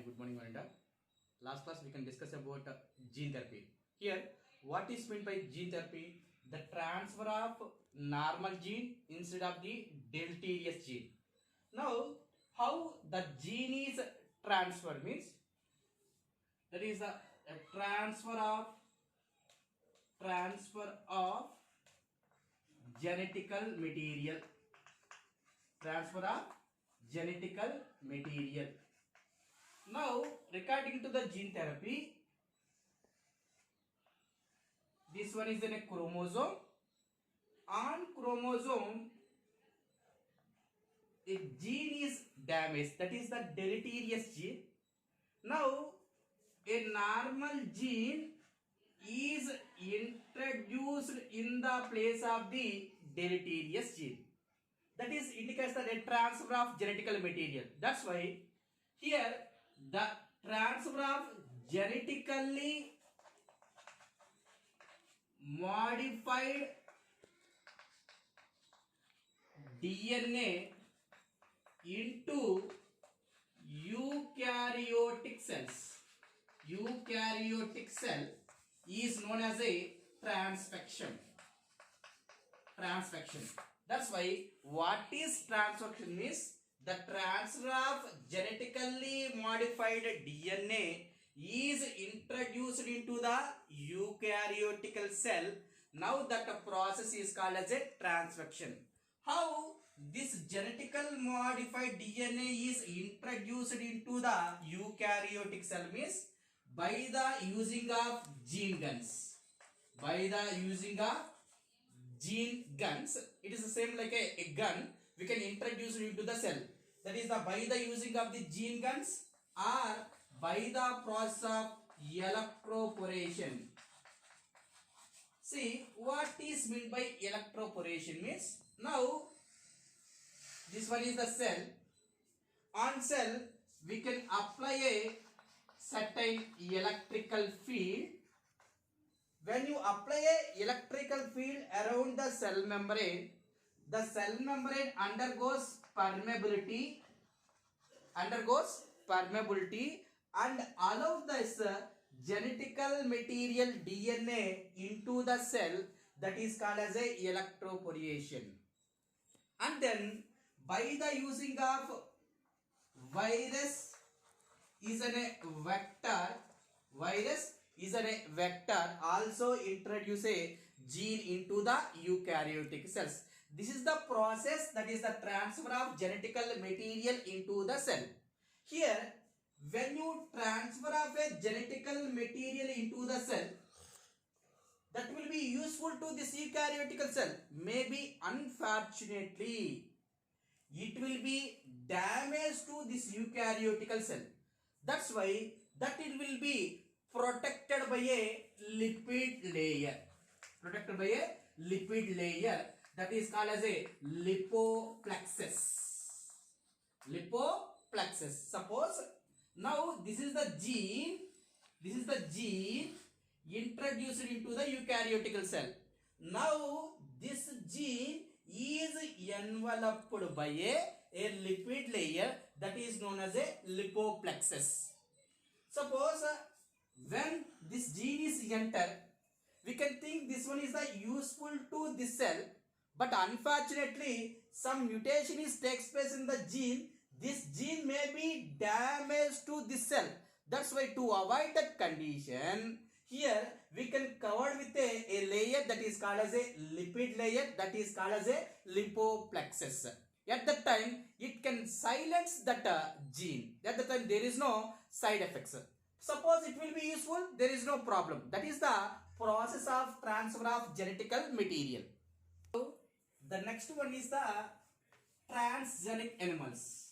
good morning, Melinda. Last class we can discuss about gene therapy. Here, what is meant by gene therapy? The transfer of normal gene instead of the deleterious gene. Now, how the gene is transferred means that is a transfer of genetical material. Transfer of genetical material. Now, regarding to the gene therapy, this one is in a chromosome. On chromosome, a gene is damaged, that is the deleterious gene. Now, a normal gene is introduced in the place of the deleterious gene. That is indicates that a transfer of genetical material. That's why here the transfer of genetically modified DNA into eukaryotic cells. Eukaryotic cell is known as a transfection. That's why what is transfection means the transfer of genetically modified DNA is introduced into the eukaryotic cell. Now that process is called as a transfection. How this genetically modified DNA is introduced into the eukaryotic cell means by the using of gene guns. By the using of gene guns, it is the same like a gun. We can introduce it into the cell. That is by the using of the gene guns or by the process of electroporation. See what is meant by electroporation means. Now this one is the cell. On cell we can apply a certain electrical field. When you apply a electrical field around the cell membrane undergoes permeability and allow this genetical material DNA into the cell, that is called as a electroporation. And then by the using of virus is a vector also introduce a gene into the eukaryotic cells. This is the process, that is the transfer of genetical material into the cell. Here when you transfer of a genetical material into the cell, that will be useful to this eukaryotic cell. Maybe unfortunately it will be damage to this eukaryotic cell. That's why that it will be protected by a lipid layer. That is called as a lipoplexus. Suppose now this is the gene introduced into the eukaryotic cell. Now this gene is enveloped by a lipid layer, that is known as a lipoplexus. Suppose when this gene is entered, we can think this one is the useful to this cell, but unfortunately some mutation takes place in the gene. This gene may be damaged to this cell. That's why to avoid that condition, here we can cover with a layer that is called as a lipid layer, that is called as a lipoplexus. At that time it can silence that gene. At that time there is no side effects. Suppose it will be useful, there is no problem. That is the process of transfer of genetical material. So the next one is the transgenic animals.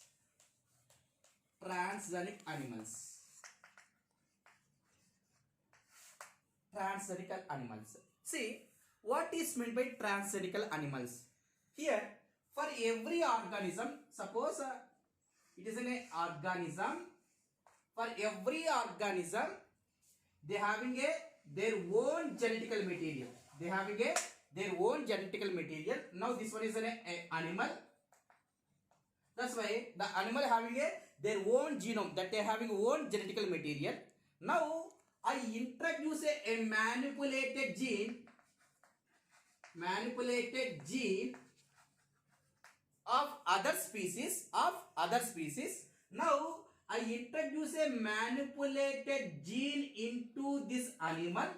Transgenic animals. See what is meant by transgenic animals. Here for every organism, suppose it is an organism. For every organism, they having their own genetical material. Now this one is an animal. That's why the animal having their own genome, that they having own genetical material. Now I introduce a manipulated gene of other species. Now I introduce a manipulated gene into this animal,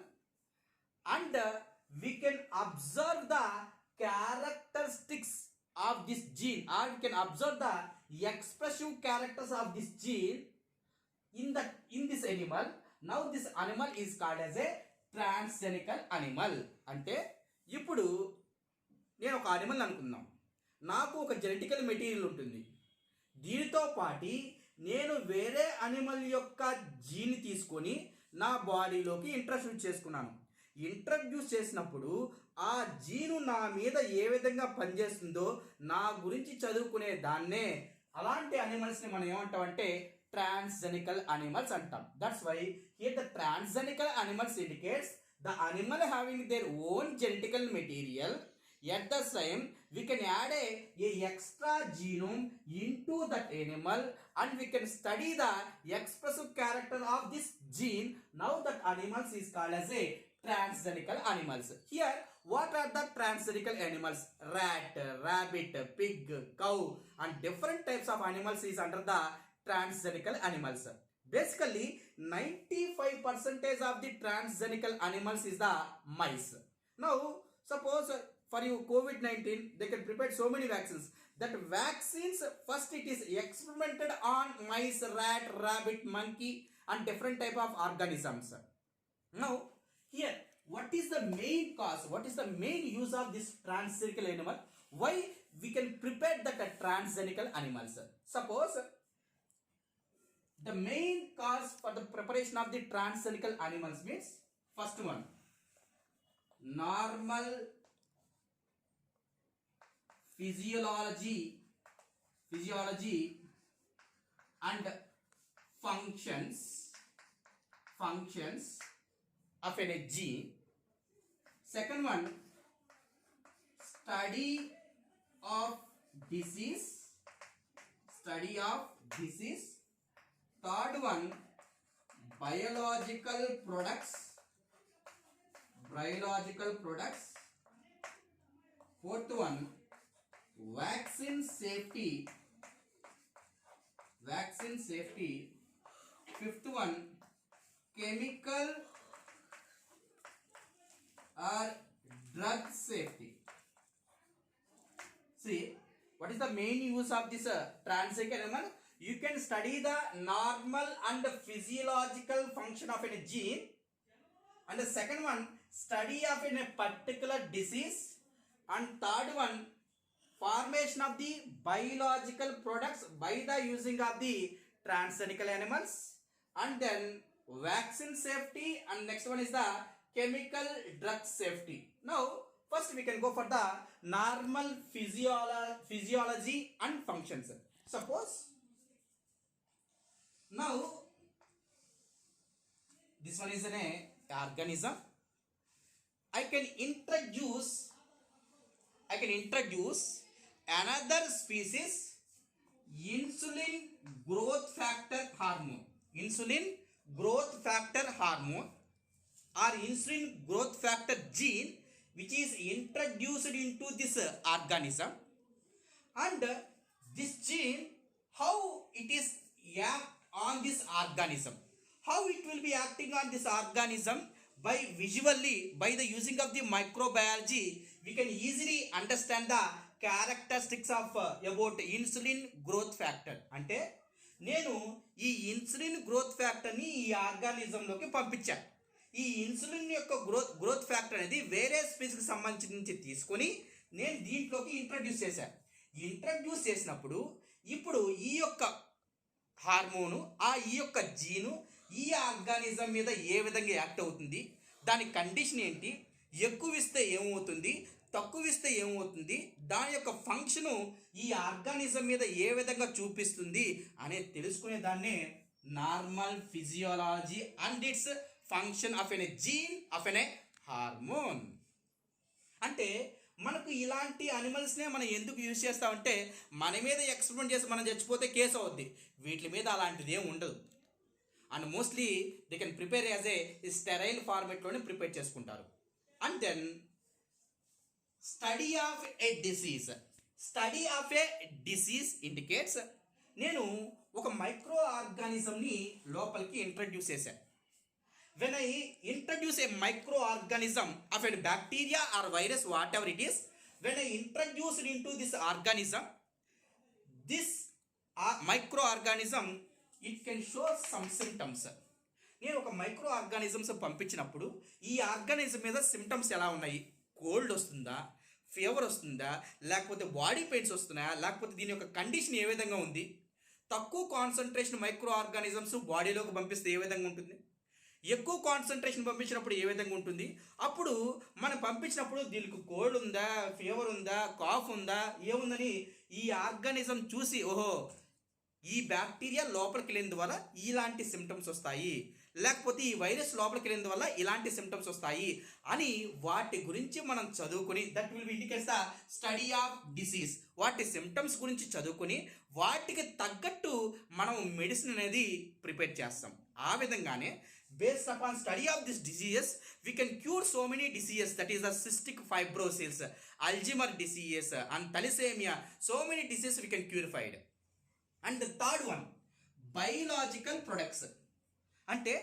and we can observe the characteristics of this gene, or we can observe the expressive characters of this gene in this animal. Now this animal is called as a transgenical animal. అంటే ఇప్పుడు నేను ఒక animal అనుకుందాం, నాకు ఒక genetical material ఉంటుంది. దీనితో పాటి నేను వేరే అనిమల్ యొక్క జీన్ తీసుకొని నా బాడీలోకి ఇంట్రడ్యూస్ చేసుకున్నాను. ఇంట్రడ్యూస్ చేసినప్పుడు ఆ జీను నా మీద ఏ విధంగా పనిచేస్తుందో నా గురించి చదువుకునే దాన్నే అలాంటి అనిమల్స్ని మనం ఏమంటామంటే transgenical animals antam. That's why here the transgenical animals indicates the animal having their own genetical material. At the same, we can add a extra genome into that animal, and we can study the expressive character of this gene. Now that animals is called as a transgenical animals. Here, what are the transgenical animals? Rat, rabbit, pig, cow, and different types of animals is under the transgenical animals. Basically 95% of the transgenical animals is the mice. Now suppose for you COVID-19, they can prepare so many vaccines. That vaccines, first it is experimented on mice, rat, rabbit, monkey, and different type of organisms. Now here, what is the main cause, what is the main use of this transgenical animal? Why we can prepare that transgenical animals? Suppose the main cause for the preparation of the transgenical animals means, first one, normal physiology and functions of a gene. Second one, study of disease. Third one, biological products. Fourth one, vaccine safety. Fifth one, chemical or drug safety. See, what is the main use of this transgenical animal? You can study the normal and physiological function of a gene, and the second one, study of a particular disease, and third one, formation of the biological products by the using of the transgenical animals, and then vaccine safety, and next one is the chemical drug safety. Now first we can go for the normal physiology and functions. Suppose now this one is an organism. I can introduce another species, insulin growth factor hormone or insulin growth factor gene, which is introduced into this organism. And this gene, how it is act on this organism, how it will be acting on this organism? By visually, by the using of the microbiology, we can easily understand the characteristics of about insulin growth factor. అంటే నేను ఈ insulin growth ఫ్యాక్టర్ని ఈ ఆర్గానిజంలోకి పంపించాను. ఈ insulin యొక్క growth factor అనేది వేరే స్పీసీకి సంబంధించి తీసుకొని నేను దీంట్లోకి ఇంట్రడ్యూస్ చేశాను. ఇంట్రడ్యూస్ చేసినప్పుడు ఇప్పుడు ఈ యొక్క హార్మోను ఈ యొక్క జీను ఈ ఆర్గానిజం మీద ఏ విధంగా యాక్ట్ అవుతుంది, దాని కండిషన్ ఏంటి, ఎక్కువ ఇస్తే ఏమవుతుంది, తక్కువ ఇస్తే ఏమవుతుంది, దాని యొక్క ఫంక్షను ఈ ఆర్గానిజం మీద ఏ విధంగా చూపిస్తుంది అనేది తెలుసుకునే దాన్నే normal physiology and its function of an gene of an hormone. అంటే మనకు ఇలాంటి అనిమల్స్నే మనం ఎందుకు యూజ్ చేస్తామంటే మన మీద ఎక్స్పెరిమెంట్ చేసి మనం చచ్చిపోతే కేసు అవుద్ది. వీటి మీద అలాంటిది ఏమి ఉండదు. And mostly they can prepare as a sterile ఫార్మేట్లోనే ప్రిపేర్ చేసుకుంటారు. And then study of a disease. Study of a disease indicates, నేను ఒక మైక్రో ఆర్గానిజంని లోపలికి ఇంట్రడ్యూస్ చేశాను. When I introduce a microorganism of a bacteria or virus, whatever it is, when I introduce it into this organism, this microorganism, it can show some symptoms. నేను ఒక micro organisms పంపించినప్పుడు ఈ organism మీద symptoms ఎలా ఉన్నాయి, cold వస్తుందా, fever వస్తుందా, లేకపోతే బాడీ పెయిన్స్ వస్తున్నాయా, లేకపోతే దీని యొక్క కండిషన్ ఏ విధంగా ఉంది, తక్కువ కాన్సన్ట్రేషన్ మైక్రో ఆర్గానిజమ్స్ బాడీలోకి పంపిస్తే ఏ విధంగా ఉంటుంది, ఎక్కువ కాన్సన్ట్రేషన్ పంపించినప్పుడు ఏ విధంగా ఉంటుంది, అప్పుడు మనం పంపించినప్పుడు దీనికి కోల్డ్ ఉందా, ఫీవర్ ఉందా, కాఫ్ ఉందా, ఏముందని ఈ ఆర్గానిజం చూసి ఓహో ఈ బ్యాక్టీరియా లోపలికి వెళ్ళినందువల్ల ఇలాంటి సిమ్టమ్స్ వస్తాయి, లేకపోతే ఈ వైరస్ లోపలికి వెళ్ళినందువల్ల ఇలాంటి సిమ్టమ్స్ వస్తాయి అని వాటి గురించి మనం చదువుకుని, that will be indicates the study of disease. వాటి సిమ్టమ్స్ గురించి చదువుకుని వాటికి తగ్గట్టు మనం మెడిసిన్ అనేది ప్రిపేర్ చేస్తాం. ఆ విధంగానే based upon study of this diseases we can cure so many diseases, that is the cystic fibrosis, Alzheimer disease and thalassemia, so many diseases we can cure. And the third one, biological products. అంటే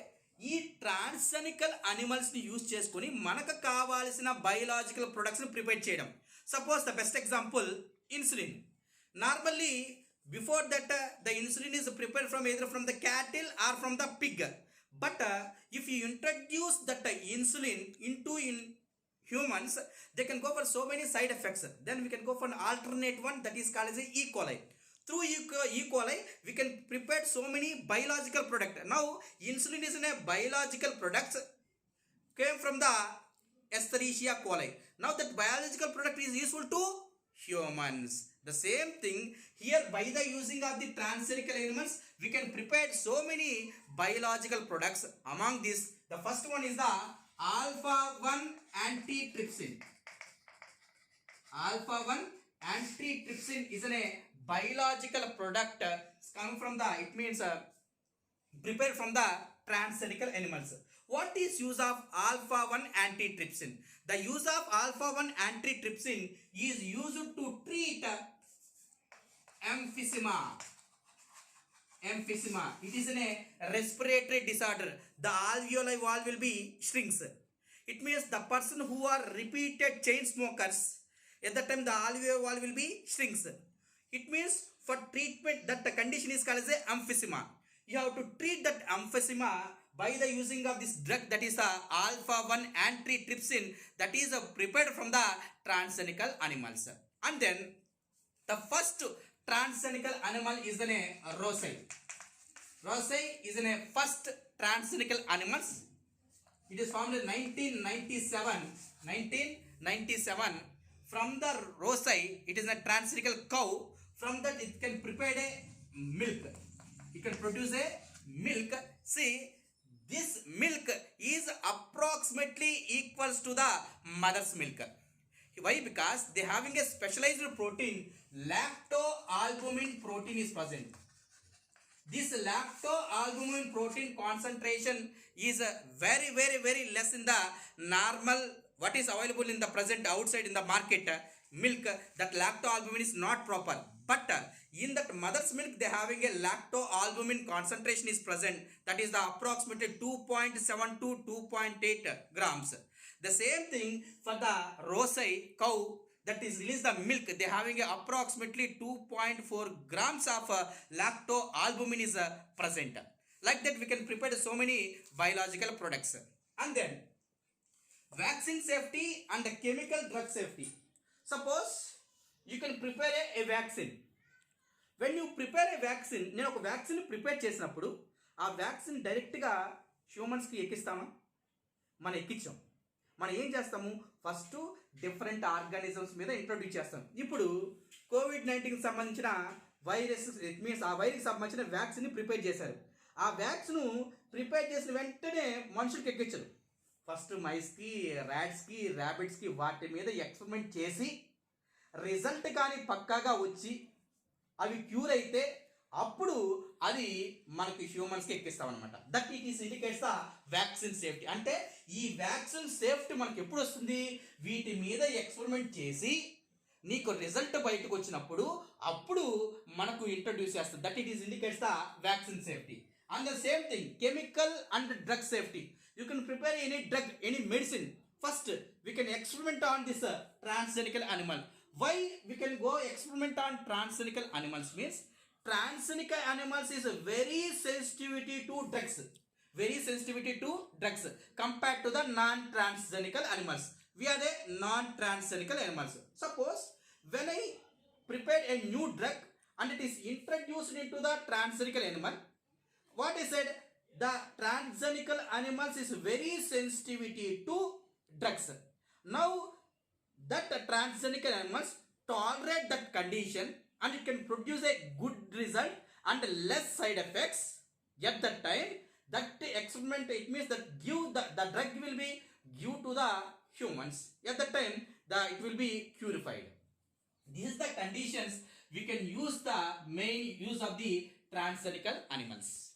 ఈ ట్రాన్సనికల్ అనిమల్స్ని use చేసుకొని మనకు కావాల్సిన biological ప్రొడక్ట్స్ని prepare చేయడం. Suppose the best example insulin. Normally before that the insulin is prepared from either from the cattle or from the pig. But if you introduce that insulin into humans, they can go for so many side effects. Then we can go for an alternate one, that is called as E. coli. Through E. coli, we can prepare so many biological products. Now, insulin is a biological product, came from the Escherichia coli. Now, that biological product is useful to humans. The same thing here, by the using of the transgenic animals, we can prepare so many biological products. Among this, the first one is the alpha-1 antitrypsin. Alpha-1 antitrypsin is a biological product come from the, it means prepared from the transgenic animals. What is use of alpha-1 antitrypsin? The use of alpha-1 antitrypsin is used to treat emphysema. Emphysema. It is a respiratory disorder. The alveoli wall will be shrinks. It means the person who are repeated chain smokers, at that time the alveoli wall will be shrinks. It means for treatment that the condition is called as a emphysema. You have to treat that emphysema by the using of this drug, that is the alpha-1 antitrypsin, that is prepared from the transgenic animals. And then the first transgenic animal is the Rosae. Rosae is the first transgenic animals. It is found in 1997. 1997. From the Rosae, it is a transgenic cow. From that it can prepare a milk. It can produce a milk. See, this milk is approximately equals to the mother's milk. Why? Because they having a specialized protein, lactoalbumin protein is present. This lactoalbumin protein concentration is very, very, very less in the normal what is available in the present outside in the market milk. That lactoalbumin is not proper, but in that mother's milk they having a lactoalbumin concentration is present, that is the approximately 2.7 to 2.8 grams. The same thing for the Rosae cow, that is release the milk, they having a approximately 2.4 grams of lactoalbumin is present. Like that we can prepare so many biological products. And then vaccine safety and the chemical drug safety. Suppose you can prepare a vaccine. When you prepare a vaccine, నేను ఒక vaccine prepare చేసినప్పుడు ఆ vaccine డైరెక్ట్గా హ్యూమన్స్కి ఎక్కిస్తామా? మనం ఎక్కించాం. మనం ఏం చేస్తాము, first different organisms మీద ఇంట్రొడ్యూస్ చేస్తాం. ఇప్పుడు కోవిడ్-19కి సంబంధించిన వైరస్, ఇట్ మీన్స్ ఆ వైరస్కి సంబంధించిన వ్యాక్సిన్ని ప్రిపేర్ చేశారు. ఆ వ్యాక్సిన్ ప్రిపేర్ చేసిన వెంటనే మనుషులకి ఎక్కించరు. ఫస్ట్ మైస్కి, ర్యాట్స్కి, ర్యాబిట్స్కి వాటి మీద ఎక్స్పెరిమెంట్ చేసి రిజల్ట్ కానీ పక్కాగా వచ్చి అవి క్యూర్ అయితే అప్పుడు అది మనకి హ్యూమన్స్కి ఎక్కిస్తాం అనమాట. That it is indicates the vaccine safety. అంటే ఈ వ్యాక్సిన్ సేఫ్టీ మనకి ఎప్పుడు వస్తుంది? వీటి మీద ఎక్స్పెరిమెంట్ చేసి నీకు రిజల్ట్ బయటకు వచ్చినప్పుడు అప్పుడు మనకు ఇంట్రడ్యూస్ చేస్తుంది. That it is indicates the vaccine safety. And the same thing chemical and drug safety. You can prepare any drug, any medicine. First we can experiment on this transgenical animal. Why we can go experiment on transgenical animals means transgenical animals is very sensitivity to drugs, very sensitivity to drugs compared to the non-transgenical animals. We are the non-transgenical animals. Suppose when I prepared a new drug and it is introduced into the transgenical animal, what is said? The transgenical animals is very sensitivity to drugs. Now that transgenical animals tolerate that condition and it can produce a good result and less side effects. At that time, that experiment, it means that the drug will be give to the humans. At that time, it will be purified. This is the conditions we can use the main use of the transgenical animals.